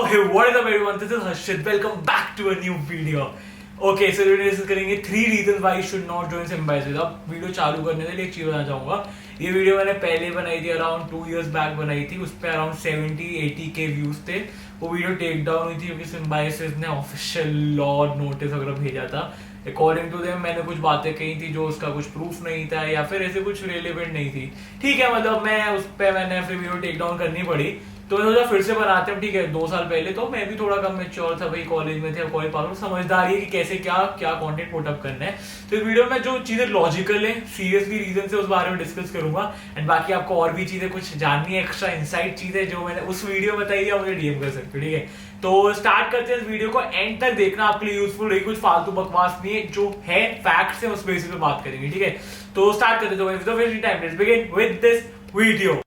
Hey, what is up everyone? This is Harshit. Welcome back to a new video. Okay, so discuss करेंगे 3 reasons why you should not join Symbiosis. अब video चालू करने से एक चीज बताना चाहूंगा. ये वीडियो मैंने पहले बनाई थी, अराउंड 2 years बैक बनाई थी. उस पर अराउंड 70-80K व्यूज थे. वो वीडियो टेक डाउन हुई थी क्योंकि Symbiosis ने ऑफिशियल लॉ नोटिस वगैरह भेजा था. अकॉर्डिंग टू देम मैंने कुछ बातें कही थी जो उसका कुछ प्रूफ नहीं था या फिर ऐसे कुछ रिलेवेंट नहीं थी. ठीक है, मतलब मैं उस पर मैंने फिर वीडियो टेक डाउन करनी पड़ी. तो सोचा फिर से बनाते हैं. ठीक है, 2 साल पहले तो मैं भी थोड़ा कम मैच्योर था भाई, कॉलेज में थे. अब कॉलेज पास समझदारी है कि कैसे क्या क्या कंटेंट पुटअप करना है. तो इस वीडियो में जो चीजें लॉजिकल है, सीरियसली रीजन से उस बारे में डिस्कस करूंगा. एंड बाकी आपको और भी चीजें कुछ जाननी है, एक्स्ट्रा इनसाइट चीजें जो मैंने उस वीडियो में बताई है, मुझे डीएम कर सकते हो. ठीक है, तो स्टार्ट करते हैं. इस वीडियो को एंड तक देखना, आपके लिए यूजफुल रहेगी. कुछ फालतू बकवास नहीं है, जो है फैक्ट्स है उस बेसिस पे बात करेंगे. ठीक है, तो स्टार्ट करते हैं. तो let's begin with this video.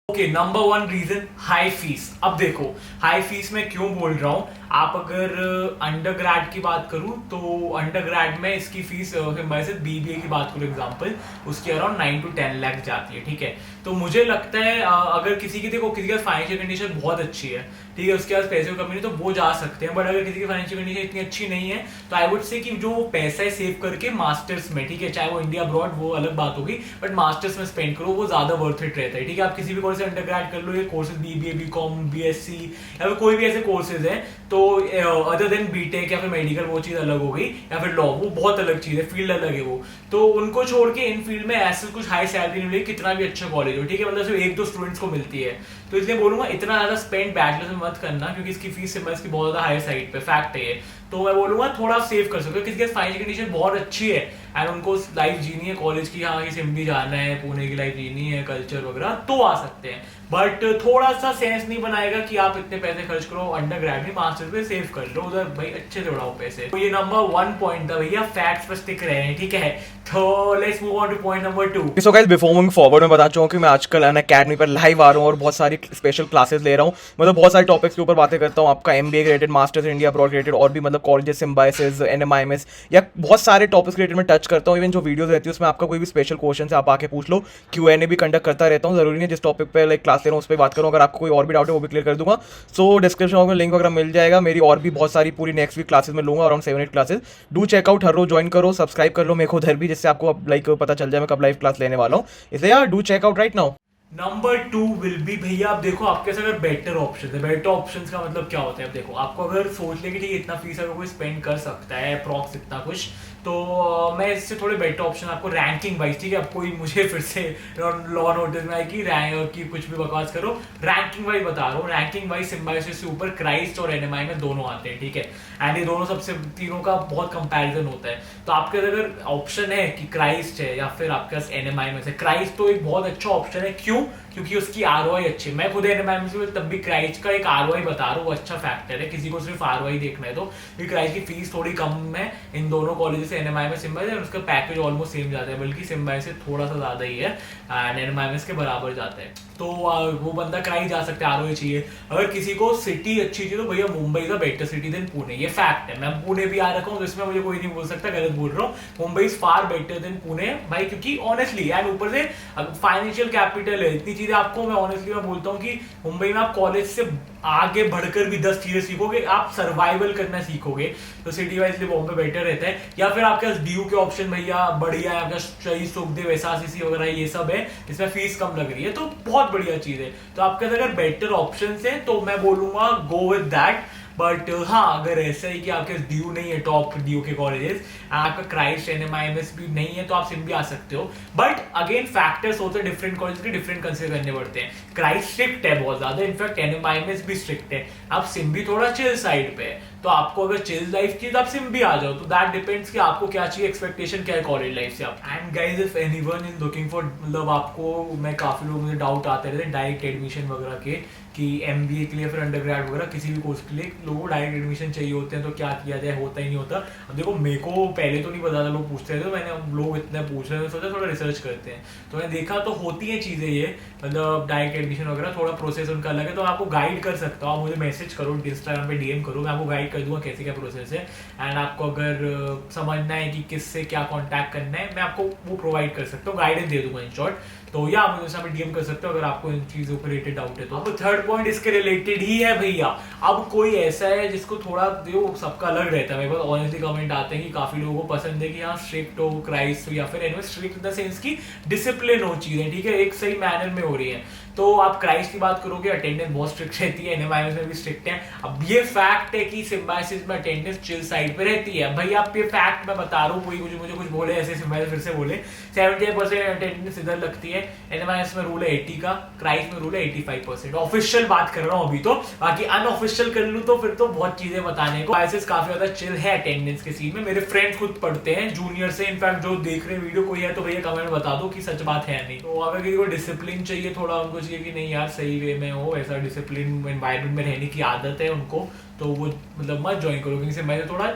Okay, number 1 reason, high fees. अब देखो, हाई फीस में क्यों बोल रहा हूं. आप अगर अंडर ग्रेड की बात करूं तो अंडर ग्रेड में इसकी फीस बीबीए की बात करूं एग्जांपल, उसकी अराउंड 9 to 10 लाख जाती है. ठीक है, तो मुझे लगता है अगर किसी की देखो किसी का फाइनेंशियल कंडीशन बहुत अच्छी है, ठीक है, उसके पास पैसे की कमी नहीं, तो वो जा सकते हैं. बट अगर किसी की फाइनेंशियल कंडीशन इतनी अच्छी नहीं है तो आई वुड से कि जो पैसा है सेव करके मास्टर्स में, ठीक है, चाहे वो इंडिया अब्रॉड वो अलग बात होगी, बट मास्टर्स में स्पेंड करो, वो ज्यादा वर्थ इट रहता है. ठीक है, आप किसी भी कोर्स से अंडर ग्रेड कर लो, ये कोर्सेज बीबीए, बीकॉम, बीएससी या फिर कोई भी ऐसे कोर्सेज हैं, तो अदर देन बीटेक या फिर मेडिकल, वो चीज अलग हो गई, या फिर लॉ, वो बहुत अलग चीज है, फील्ड अलग है वो. तो उनको छोड़ के इन फील्ड में ऐसे कुछ हाई सैलरी नहीं मिलेगी, कितना भी अच्छा कॉलेज हो. ठीक है, मतलब सिर्फ 1-2 स्टूडेंट्स को मिलती है. तो इसलिए बोलूंगा इतना ज्यादा स्पेंड बैचलर्स में मत करना, क्योंकि इसकी फीस सिंबल्स की बहुत ज्यादा हाई साइड पे, फैक्ट है ये. तो मैं बोलूंगा थोड़ा सेव कर सकते हो. किसी की फाइनेंशियल कंडीशन बहुत अच्छी है एंड उनको लाइफ जीनी है कॉलेज की, हाँ सिम्बी जाना है, पुणे की लाइफ जीनी है, कल्चर वगैरह, तो आ सकते हैं. बट थोड़ा सा सेंस नहीं बनाएगा कि आप इतने पैसे खर्च करो अंडर ग्रेड में, मास्टर्स पे सेव कर लो, उधर भाई अच्छे से उड़ाओ पैसे. तो ये नंबर 1 पॉइंट था भैया, फैक्ट्स पर स्टिक रहे हैं. ठीक है, तो let's move on two point number 2. So guys, before moving forward मैं बताना चाहूँ कि मैं आजकल अनअकैडमी पर लाइव आ रहा हूँ और बहुत सारी स्पेशल क्लासेस ले रहा हूँ. मतलब बहुत सारे टॉपिक्स के ऊपर बातें करता हूँ. आपका MBA related, masters India abroad related, और भी मतलब कॉलेजेस, सिम्बायोसिस, एनएमआईएमएस, या बहुत सारे टॉपिक्स रिलेटेड में टच करता हूँ. इवन जो वीडियोस रहती है उसमें आपका कोई भी स्पेशल क्वेश्चन है आप आके पूछ लो. क्यूएनए भी कंडक्ट करता रहता हूँ. जरूरी नहीं जिस टॉपिक पे लाइक क्लास ले रहा हूँ उस पर बात करूँ. अगर आपको कोई और भी डाउट है वो भी क्लियर कर दूंगा. सो डिस्क्रिप्शन में लिंक वगैरह मिल जाएगा. मेरी और भी बहुत सारी पूरी नेक्स्ट वीक क्लासेस में लूंगा, अराउंड 7-8 क्लासेस. डू चेकआउट, हर रोज ज्वाइन करो, सब्सक्राइब कर लो मेरे को उधर भी, जिससे आपको लाइक पता चल जाए मैं कब लाइव क्लास लेने वाला हूँ. इसलिए यार do check out right now. Number 2 will be भैया, आप देखो आपके पास अगर बेटर ऑप्शन है. बेटर ऑप्शन का मतलब क्या होता है. अब देखो, आपको अगर सोच ले कि ठीक है इतना फीस अगर कोई स्पेंड कर सकता है अप्रॉक्स इतना कुछ, तो मैं इससे थोड़े बेटर ऑप्शन आपको रैंकिंग वाइज, ठीक है, अब कोई मुझे फिर से लॉ नोटिस में आएगी रैंक की कुछ भी बकवास करो, रैंकिंग वाइज बता रहा हूँ. रैंकिंग वाइज सिम्बायोसिस से ऊपर क्राइस्ट और एनएमआई में दोनों आते हैं. ठीक है, एंड ये दोनों सबसे तीनों का बहुत कंपैरिजन होता है. तो आपके अगर ऑप्शन है कि क्राइस्ट है या फिर आपके पास एनएमआई में से, क्राइस्ट तो एक बहुत अच्छा ऑप्शन है. क्यों? क्योंकि उसकी आरओआई अच्छी है. मैं खुद एनएमआई में से तब भी क्राइस्ट का एक आरओआई बता रहा हूँ, वो अच्छा फैक्टर है. किसी को सिर्फ आरओआई देखना है तो क्राइस्ट की फीस थोड़ी कम है इन दोनों कॉलेज से, एनएमआई में सिम्बायोसिस, और उसका पैकेज ऑलमोस्ट सेम जाता है, बल्कि सिम्बायोसिस थोड़ा सा ज्यादा ही है एंड एनएमआई के बराबर जाता है. तो वो बंदा क्राइस्ट जा सकता है, आरओआई चाहिए. अगर किसी को सिटी अच्छी चाहिए तो भैया मुंबई का बेटर सिटी देन पुणे, ये फैक्ट है. मैं पुणे भी आ रखा हूँ तो इसमें मुझे कोई नहीं बोल सकता गलत बोल रहा हूँ. Mumbai is far better than Pune भाई, क्योंकि ऑनेस्टली एंड ऊपर से फाइनेंशियल कैपिटल है, इतनी चीजें आपको मैं ऑनेस्टली मैं बोलता हूँ कि मुंबई में आप कॉलेज से आगे बढ़कर भी 10 चीजें सीखोगे, आप सर्वाइवल करना सीखोगे. तो सिटी वाइज बॉम्बे बेटर रहता है. या फिर आपके पास डीयू के ऑप्शन भैया बढ़िया है, आपका शहीद सुखदेव, एसआरसीसी वगैरह ये सब है, इसमें फीस कम लग रही है, तो बहुत बढ़िया चीज है. तो आपके अगर बेटर ऑप्शन है तो मैं बोलूंगा गो विद दैट. बट हाँ, अगर ऐसा ही कि आपके ड्यू नहीं है टॉप ड्यू के कॉलेजेस, आपका क्राइस्ट एनएमआईएमएस भी नहीं है, तो आप सिम भी आ सकते हो. बट अगेन फैक्टर्स होते हैं डिफरेंट कॉलेज के, डिफरेंट कंसिडर करने पड़ते हैं. क्राइस्ट स्ट्रिक्ट है बहुत ज्यादा, इनफैक्ट एनएमआईएमएस भी स्ट्रिक्ट है. आप सिम भी थोड़ा चिल साइड पे है, तो आपको अगर चिल लाइफ चाहिए तो आप सिम भी आ जाओ. तो दैट डिपेंड्स कि आपको क्या चाहिए, एक्सपेक्टेशन क्या है कॉलेज लाइफ से आप. And guys, if anyone is looking for, मतलब आपको मैं काफी लोग मुझे डाउट आते रहते हैं डायरेक्ट एडमिशन वगैरह के, कि एमबीए के लिए फिर अंडर ग्रेड वगैरह किसी भी कोर्स के लिए लोगों को डायरेक्ट एडमिशन चाहिए होते हैं, तो क्या किया जाए, होता ही नहीं होता. अब देखो, मेरे को पहले तो नहीं पता था, लोग पूछते थे, मैंने लोग इतने पूछ रहे थे, सोचा थोड़ा रिसर्च करते हैं, तो मैंने देखा तो होती है चीजें ये, मतलब डायरेक्ट एडमिशन वगैरह थोड़ा प्रोसेस उनका अलग है. तो आपको गाइड कर सकता हूँ, आप मुझे मैसेज करो, इंस्टाग्राम पे डीएम करो, मैं आपको गाइड गाइड कर दूंगा कैसे क्या प्रोसेस है। एंड आपको अगर समझना है कि किससे क्या कॉन्टैक्ट करना है, मैं आपको वो प्रोवाइड कर सकता हूँ, गाइडेंस दे दूंगा इन शॉर्ट। तो या आप मुझे डीएम कर सकते हो अगर आपको इन चीजों के रिलेटेड डाउट है। तो अब थर्ड पॉइंट इसके रिलेटेड ही है भैया। अब कोई ऐसा है जिसको थोड़ा जो सबका अलग रहता है, मेरे पास ऑनेस्टली कमेंट आते हैं कि काफी लोगों को पसंद है कि हाँ स्ट्रिक्ट हो क्राइस्ट हो, या फिर anyway strict in the sense की डिसिप्लिन हो चीजें, ठीक है, एक सही मैनर में हो रही है। तो आप क्राइस्ट की बात करोगे, अटेंडेंस बहुत स्ट्रिक्ट रहती है, एनएमआईएमएस में भी स्ट्रिक्ट है। अब ये फैक्ट है कि सिम्बायोसिस में अटेंडेंस चिल साइड पे रहती है भाई। आप ये फैक्ट मैं बता रहा हूँ, कोई मुझे कुछ बोले ऐसे सिम्बायोसिस फिर से बोले, 78% अटेंडेंस इधर लगती है। एनएमआईएमएस में रूल है 80 का, क्राइस्ट में रूल है 85%। ऑफिशियल बात कर रहा हूँ अभी तो, बाकी अनऑफिशियल कर लूँ तो फिर तो बहुत चीजें बताने को। सिम्बायोसिस काफी ज्यादा चिल है अटेंडेंस के सीन में। मेरे फ्रेंड्स खुद पढ़ते हैं जूनियर से, इनफैक्ट जो देख रहे वीडियो कोई है तो भैया कमेंट बता दो कि सच बात है नहीं। तो अगर किसी को डिसिप्लिन चाहिए थोड़ा, उनको चाहिए कि नहीं यार सही वे में हो, ऐसा डिसिप्लिन एनवायरनमेंट में रहने की आदत है उनको, तो वो मतलब मत ज्वाइन करो, क्योंकि मैं थोड़ा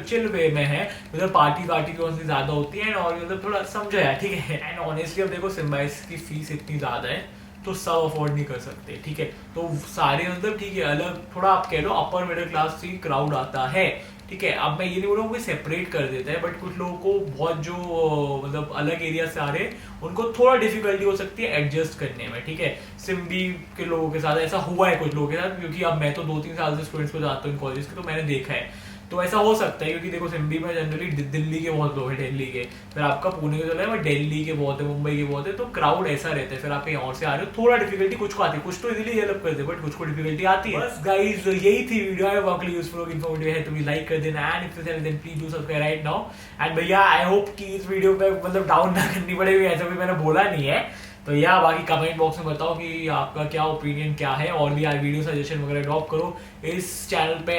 चिल वे में है, मतलब पार्टी कौन सी ज्यादा होती है और मतलब थोड़ा समझो यार, ठीक है। एंड ऑनेस्टली अब देखो सिम्बायोसिस की फीस इतनी ज्यादा है तो सब अफोर्ड नहीं कर सकते, ठीक है। तो सारे मतलब ठीक है अलग थोड़ा आप कह लो अपर मिडिल क्लास से क्राउड आता है, ठीक है। अब मैं ये नहीं बोल रहा हूँ कि सेपरेट कर देता है, बट कुछ लोगों को बहुत जो मतलब अलग एरिया से आ रहे हैं उनको थोड़ा डिफिकल्टी हो सकती है एडजस्ट करने में, ठीक है। सिम्बी के लोगों के साथ ऐसा हुआ है कुछ लोगों के साथ, क्योंकि अब मैं तो 2-3 साल से स्टूडेंट्स को जानता हूँ कॉलेज के, तो मैंने देखा है। तो ऐसा हो सकता है क्योंकि देखो सिम्बी में जनरली दिल्ली के बहुत लोग हैं, दिल्ली के, फिर आपका पुणे के चला है, दिल्ली के बहुत है, मुंबई के बहुत है, तो क्राउड ऐसा रहता है। फिर आप कहीं और से आ रहे हो, थोड़ा डिफिकल्टी कुछ को आती है, कुछ तो इजीली हेल्प कर दे, बट कुछ को डिफिकल्टी आती है। बस गाइस यही थी video, I hope useful informative है तो भी लाइक कर देना, and if you then please do subscribe right now. And भैया आई होप कि इस वीडियो पे मतलब डाउन ना करनी पड़ेगी, ऐसा भी मैंने बोला नहीं है। तो या बाकी कमेंट बॉक्स में बताओ कि आपका क्या ओपिनियन क्या है, और भी यार वीडियो सजेशन वगैरह ड्रॉप करो इस चैनल पे।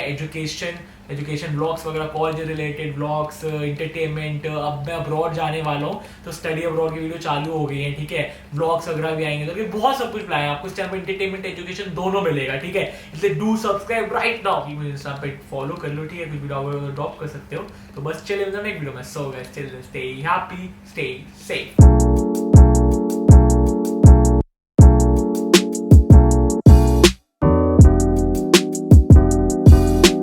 एजुकेशन ब्लॉग्स वगैरह, कॉलेज रिलेटेड ब्लॉग्स, इंटरटेनमेंट। अब मैं अब्रॉड जाने वाला हूँ तो स्टडी अब्रॉड की वीडियो चालू हो गई है, ठीक है। ब्लॉग्स वगैरह भी आएंगे, तो बहुत सब कुछ प्लान है आपको इस चैनल पे, इंटरटेनमेंट एजुकेशन दोनों मिलेगा, ठीक है। इसलिए डू सब्सक्राइब राइट नाउ, मुझे इंस्टा पे फॉलो कर लो, ठीक है, कुछ वीडियो ड्रॉप कर सकते हो। तो बस चले नेक्स्ट वीडियो में, so guys stay happy, stay safe.